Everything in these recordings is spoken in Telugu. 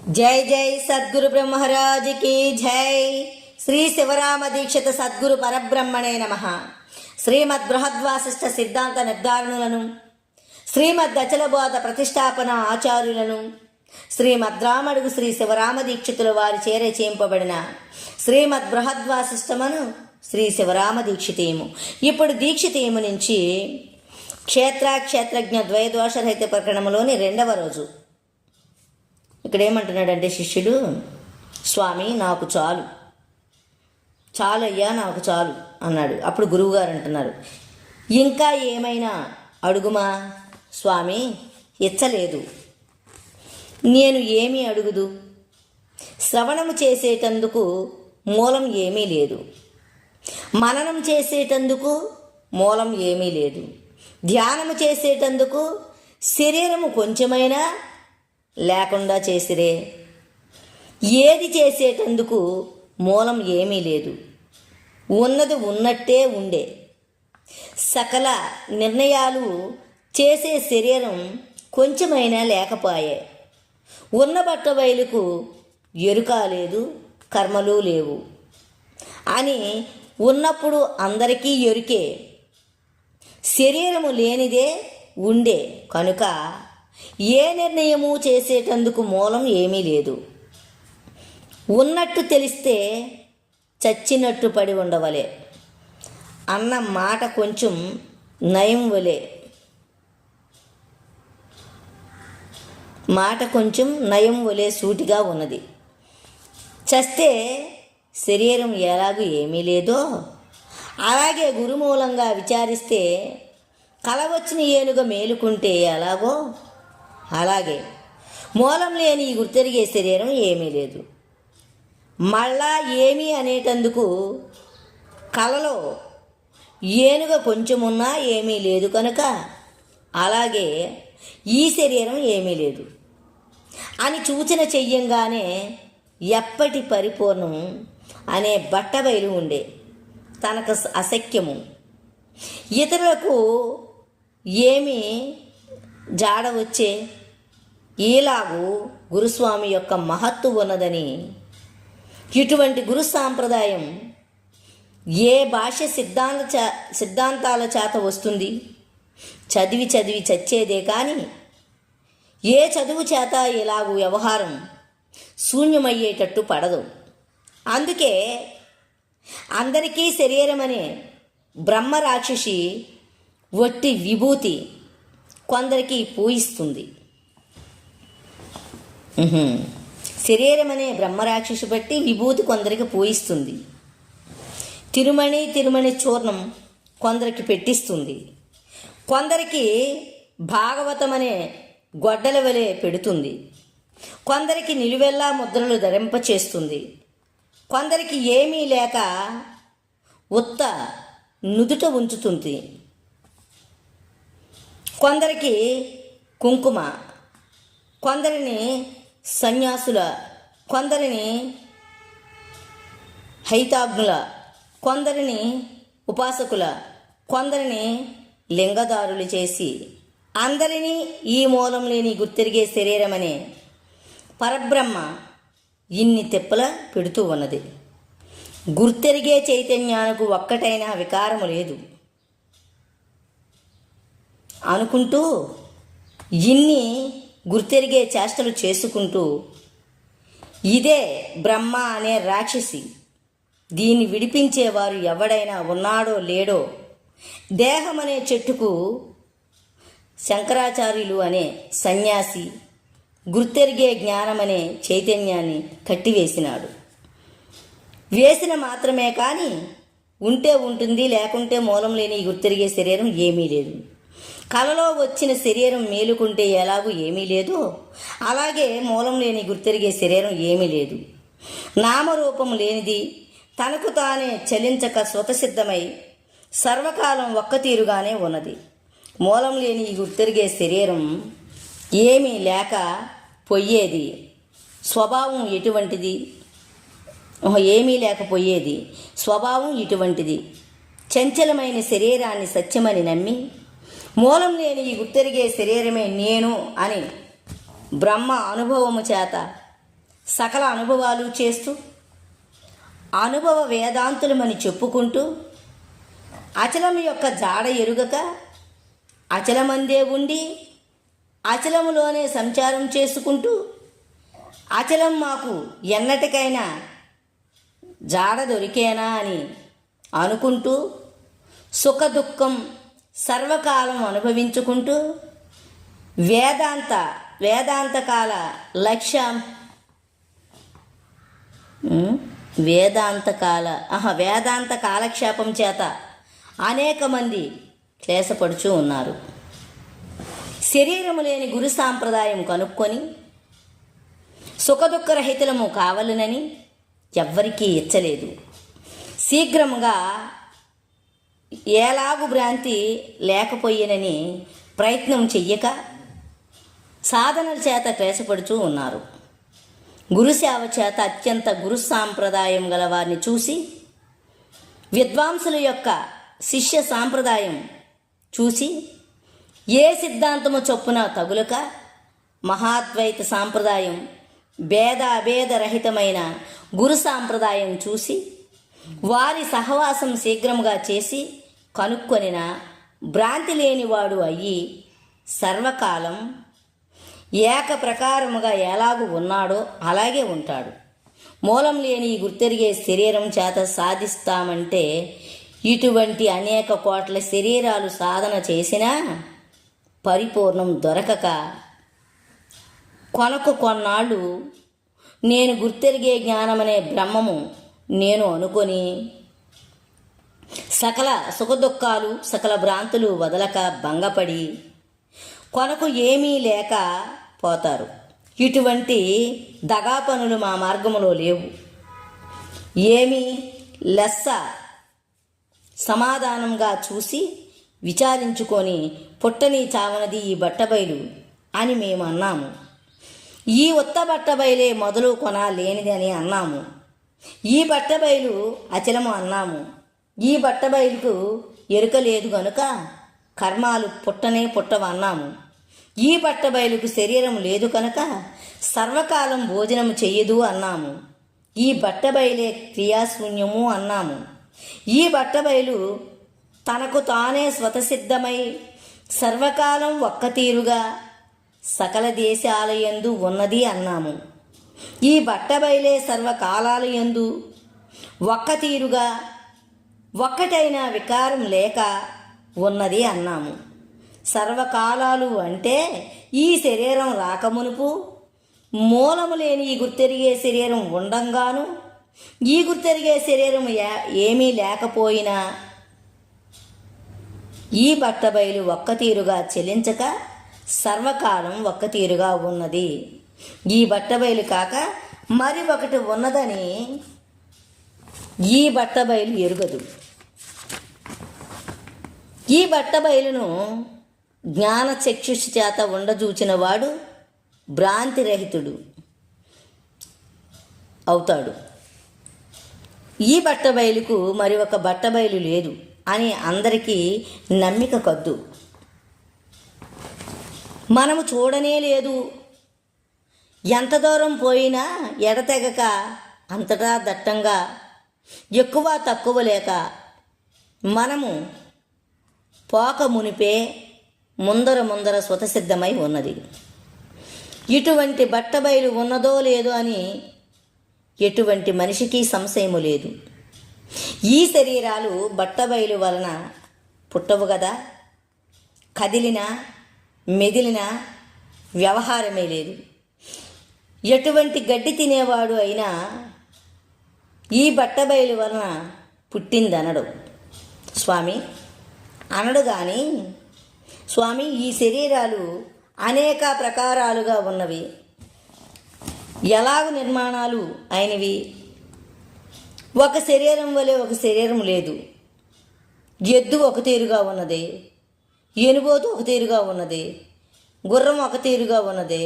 జై జై సద్గురు బ్రహ్మరాజుకి జై. శ్రీ శివరామ దీక్షిత సద్గురు పరబ్రహ్మణే నమః. శ్రీమద్ బృహద్వాసిష్ఠ సిద్ధాంత నిర్ధారణలను, శ్రీమద్ అచలబోధ ప్రతిష్టాపన ఆచార్యులను, శ్రీమద్రామడుగు శ్రీ శివరామ దీక్షితుల వారి చేరే చేయింపబడిన శ్రీమద్ బృహద్వాసిష్టమను శ్రీ శివరామ దీక్షితేము. ఇప్పుడు దీక్షితేము నుంచి క్షేత్రజ్ఞ ద్వయదోషరహిత ప్రకరణంలోని 2వ రోజు. ఇక్కడ ఏమంటున్నాడంటే శిష్యుడు, స్వామి నాకు చాలు, చాలయ్యా నాకు చాలు అన్నాడు. అప్పుడు గురువుగారు అంటున్నారు, ఇంకా ఏమైనా అడుగుమా. స్వామి ఇచ్చలేదు, నేను ఏమీ అడుగుదు. శ్రవణము చేసేటందుకు మూలం ఏమీ లేదు, మననం చేసేటందుకు మూలం ఏమీ లేదు, ధ్యానము చేసేటందుకు శరీరము కొంచెమైనా లేకుండా చేసిరే. ఏది చేసేటందుకు మూలం ఏమీ లేదు, ఉన్నది ఉన్నట్టే ఉండే. సకల నిర్ణయాలు చేసే శరీరం కొంచెమైనా లేకపోయే. ఉన్న బట్ట బయలుకు ఎరుక లేదు, కర్మలు లేవు అని ఉన్నప్పుడు అందరికీ ఎరుకే. శరీరము లేనిదే ఉండే కనుక ఏ నిర్ణయము చేసేటందుకు మూలం ఏమీ లేదు. ఉన్నట్టు తెలిస్తే చచ్చినట్టు పడి ఉండవలే అన్న మాట కొంచెం నయం వలే. మాట కొంచెం నయం వలే సూటిగా ఉన్నది. చస్తే శరీరం ఎలాగూ ఏమీ లేదో అలాగే గురుమూలంగా విచారిస్తే కలవచ్చిన ఏనుగ మేలుకుంటే ఎలాగో అలాగే మూలం లేని ఈ గుర్తెరిగే శరీరం ఏమీ లేదు. మళ్ళా ఏమీ అనేటందుకు కలలో ఏనుగ కొంచెమున్నా ఏమీ లేదు కనుక అలాగే ఈ శరీరం ఏమీ లేదు అని సూచన చెయ్యంగానే ఎప్పటి పరిపూర్ణం అనే బట్టబయలు ఉండే తనకు అశక్యము. ఇతరులకు ఏమి జాడ వచ్చే ఈలాగు గురుస్వామి యొక్క మహత్తు ఉన్నదని, ఇటువంటి గురు సాంప్రదాయం ఏ భాష సిద్ధాంతాల చేత వస్తుంది? చదివి చచ్చేదే కానీ ఏ చదువు చేత ఇలాగూ వ్యవహారం శూన్యమయ్యేటట్టు పడదు. అందుకే అందరికీ శరీరమనే బ్రహ్మ రాక్షసి వట్టి విభూతి కొందరికి పూయిస్తుంది. శరీరమనే బ్రహ్మరాక్షసి బట్టి విభూతి కొందరికి పూయిస్తుంది. తిరుమణి చూర్ణం కొందరికి పెట్టిస్తుంది. కొందరికి భాగవతం అనే గొడ్డల వలె పెడుతుంది. కొందరికి నిలువెల్లా ముద్రలు ధరింపచేస్తుంది. కొందరికి ఏమీ లేక ఉత్త నుదుట ఉంచుతుంది. కొందరికి కుంకుమ, కొందరిని సన్యాసుల, కొందరిని హైతాగ్నుల, కొందరిని ఉపాసకుల, కొందరిని లింగదారులు చేసి అందరినీ ఈ మూలం లేని గుర్తిరిగే శరీరమనే పరబ్రహ్మ ఇన్ని తిప్పల పెడుతూ ఉన్నది. గుర్తెరిగే చైతన్యానికి ఒక్కటైనా వికారము లేదు అనుకుంటూ ఇన్ని గుర్తెరిగే చేష్టలు చేసుకుంటూ ఇదే బ్రహ్మ అనే రాక్షసి, దీన్ని విడిపించేవారు ఎవడైనా ఉన్నాడో లేడో. దేహం అనే చెట్టుకు శంకరాచార్యులు అనే సన్యాసి గుర్తెరిగే జ్ఞానమనే చైతన్యాన్ని కట్టివేసినాడు. వేసిన మాత్రమే కానీ ఉంటే ఉంటుంది, లేకుంటే మూలం లేని గుర్తెరిగే శరీరం ఏమీ లేదు. కలలో వచ్చిన శరీరం మేలుకుంటే ఎలాగూ ఏమీ లేదు, అలాగే మూలం లేని గుర్తెరిగే శరీరం ఏమీ లేదు. నామరూపం లేనిది, తనకు తానే చలించక స్వతసిద్ధమై సర్వకాలం ఒక్కతీరుగానే ఉన్నది. మూలం లేని గుర్తెరిగే శరీరం ఏమీ లేక పొయ్యేది. స్వభావం ఎటువంటిది? ఏమీ లేకపోయేది. స్వభావం ఇటువంటిది. చంచలమైన శరీరాన్ని సత్యమని నమ్మి మూలం లేని ఈ గుర్తెరిగే శరీరమే నేను అని బ్రహ్మ అనుభవము చేత సకల అనుభవాలు చేస్తూ అనుభవ వేదాంతులమని చెప్పుకుంటూ అచలం యొక్క జాడ ఎరుగక అచలమందే ఉండి అచలములోనే సంచారం చేసుకుంటూ అచలం మాకు ఎన్నటికైనా జాడ దొరికేనా అని అనుకుంటూ సుఖదుఖం సర్వకాలం అనుభవించుకుంటూ వేదాంతకాల లక్ష్యం వేదాంత కాలక్షేపం చేత అనేక మంది క్లేశపడుచూ ఉన్నారు. శరీరము లేని గురు సాంప్రదాయం కనుక్కొని సుఖదుఖరహితులము కావాలనని ఎవ్వరికీ ఇచ్చలేదు. శీఘ్రముగా ఏలాగు భ్రాంతి లేకపోయేనని ప్రయత్నం చెయ్యక సాధనల చేత క్లేశపడుచూ ఉన్నారు. గురుసేవ చేత అత్యంత గురు సాంప్రదాయం గల వారిని చూసి విద్వాంసుల యొక్క శిష్య సాంప్రదాయం చూసి ఏ సిద్ధాంతము చొప్పున తగులక మహాద్వైత సాంప్రదాయం భేదరహితమైన గురు సాంప్రదాయం చూసి వారి సహవాసం శీఘ్రముగా చేసి కనుక్కొనిన భ్రాంతి లేనివాడు అయ్యి సర్వకాలం ఏక ప్రకారముగా ఎలాగూ ఉన్నాడో అలాగే ఉంటాడు. మూలం లేని గుర్తెరిగే శరీరం చేత సాధిస్తామంటే ఇటువంటి అనేక కోట్ల శరీరాలు సాధన చేసినా పరిపూర్ణం దొరకక కొన్నాళ్ళు నేను గుర్తెరిగే జ్ఞానమనే బ్రహ్మము నేను అనుకొని సకల సుఖదుఖాలు సకల భ్రాంతులు వదలక భంగపడి కొనకు ఏమీ లేక పోతారు. ఇటువంటి దగా పనులు మా మార్గములో లేవు. ఏమీ లెస్స సమాధానంగా చూసి విచారించుకొని పుట్టని చావనది ఈ బట్టబయలు అని మేము అన్నాము. ఈ ఉత్త బట్టబయలే మొదలు కొన లేనిది అని అన్నాము. ఈ బట్టబయలు అచలము అన్నాము. ఈ బట్టబయలుకు ఎరుక లేదు గనుక కర్మాలు పుట్టవన్నాము. ఈ బట్టబయలుకు శరీరం లేదు కనుక సర్వకాలం భోజనము చెయ్యదు అన్నాము. ఈ బట్టబయలే క్రియాశూన్యము అన్నాము. ఈ బట్టబయలు తనకు తానే స్వతసిద్ధమై సర్వకాలం ఒక్కతీరుగా సకల దేశాలయందు ఉన్నది అన్నాము. ఈ బట్టబయలే సర్వకాలాలయందు ఒక్కతీరుగా ఒక్కటైన వికారం లేక ఉన్నది అన్నాము. సర్వకాలాలు అంటే ఈ శరీరం రాకమునుపు మూలము లేని ఈ గుర్తెరిగే శరీరం ఉండంగాను ఈ గుర్తెరిగే శరీరం ఏమీ లేకపోయినా ఈ బట్టబయలు ఒక్కతీరుగా చెలించక సర్వకాలం ఒక్కతీరుగా ఉన్నది. ఈ బట్టబయలు కాక మరి ఒకటి ఉన్నదని ఈ బట్టబయలు ఎరుగదు. ఈ బట్టబయలును జ్ఞాన చక్షుషి చేత ఉండజూచిన వాడు భ్రాంతిరహితుడు అవుతాడు. ఈ బట్టబయలుకు మరి ఒక బట్టబయలు లేదు అని అందరికీ నమ్మిక కద్దు. మనము చూడనే లేదు. ఎంత దూరం పోయినా ఎడతెగక అంతటా దట్టంగా ఎక్కువ తక్కువ లేక మనము పోక మునిపే ముందర స్వతసిద్ధమై ఉన్నది. ఇటువంటి బట్టబయలు ఉన్నదో లేదో అని ఎటువంటి మనిషికి సంశయము లేదు. ఈ శరీరాలు బట్టబయలు వలన పుట్టవు కదా. కదిలినా మెదిలినా వ్యవహారమే లేదు. ఎటువంటి గడ్డి తినేవాడు అయినా ఈ బట్టబయలు వలన పుట్టిందనడు స్వామి అనడు. కానీ స్వామి ఈ శరీరాలు అనేక ప్రకారాలుగా ఉన్నవి, ఎలాగ నిర్మాణాలు అయినవి. ఒక శరీరం వలె ఒక శరీరం లేదు. ఎద్దు ఒక తీరుగా ఉన్నది, ఎనుబోతు ఒక తీరుగా ఉన్నది, గుర్రం ఒక తీరుగా ఉన్నది,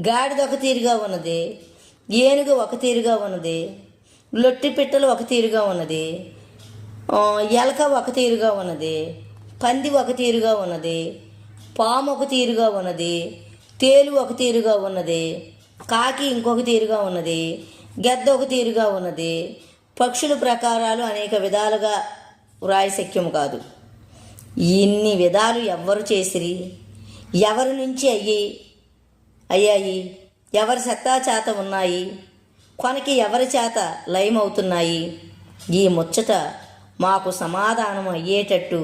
గాడిద ఒక తీరుగా ఉన్నది, ఏనుగు ఒక తీరుగా ఉన్నది, లొట్టి పిట్టలు ఒక తీరుగా ఉన్నది, ఎలక ఒక తీరుగా ఉన్నది, పంది ఒక తీరుగా ఉన్నది, పాము ఒక తీరుగా ఉన్నది, తేలు ఒక తీరుగా ఉన్నది, కాకి ఇంకొక తీరుగా ఉన్నది, గెద్ద ఒక తీరుగా ఉన్నది. పక్షుల ప్రకారాలు అనేక విధాలుగా వ్రాయశక్యము కాదు. ఇన్ని విధాలు ఎవ్వరు చేసిరి, ఎవరి నుంచి అయ్యాయి, ఎవరి సత్తా చేత ఉన్నాయి, కొనకి ఎవరి చేత లయమవుతున్నాయి? ఈ ముచ్చట మాకు సమాధానం అయ్యేటట్టు,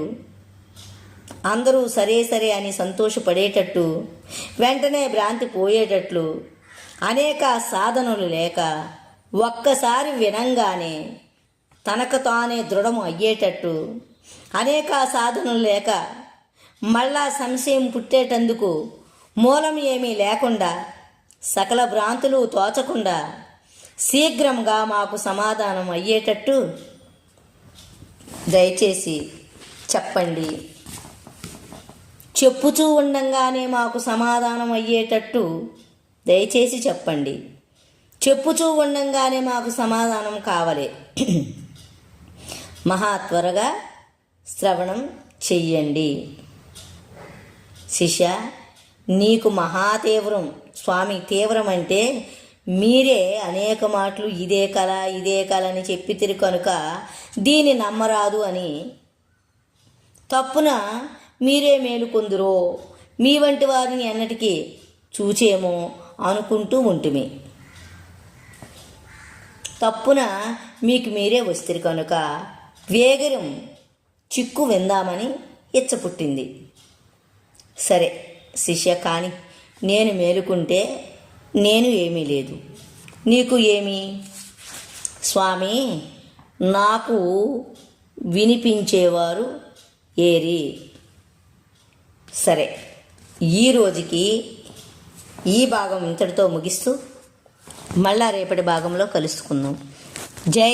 అందరూ సరే సరే అని సంతోషపడేటట్టు, వెంటనే భ్రాంతి పోయేటట్లు అనేక సాధనలు లేక ఒక్కసారి వినంగానే తనకు తానే దృఢము అయ్యేటట్టు, అనేక సాధనలు లేక మళ్ళా సంశయం పుట్టేటందుకు మూలం ఏమీ లేకుండా, సకల భ్రాంతులు తోచకుండా శీఘ్రంగా మాకు సమాధానం అయ్యేటట్టు దయచేసి చెప్పండి. చెప్పుచూ ఉండంగానే మాకు సమాధానం అయ్యేటట్టు దయచేసి చెప్పండి. చెప్పుచూ ఉండంగానే మాకు సమాధానం కావాలి. మహా త్వరగా శ్రవణం చెయ్యండి. శిష్య, నీకు మహాతీవ్రం. స్వామి, తీవ్రం అంటే మీరే అనేక మాటలు ఇదే కళ అని చెప్పితిరి కనుక దీన్ని నమ్మరాదు అని. తప్పున మీరే మేలుకొందురో, మీ వంటి వారిని ఎన్నటికీ చూచేమో అనుకుంటూ ఉంటుమి. తప్పున మీకు మీరే వస్తారు కనుక వేగరం చిక్కు విందామని ఇచ్చపుట్టింది. సరే శిష్య, కాని నేను మేలుకుంటే నేను ఏమీ లేదు, నీకు ఏమి? స్వామి, నాకు వినిపించేవారు ఏరి. సరే, ఈ రోజుకి ఈ భాగం ఇంతటితో ముగిస్తూ మళ్ళా రేపటి భాగంలో కలుసుకుందాం. జై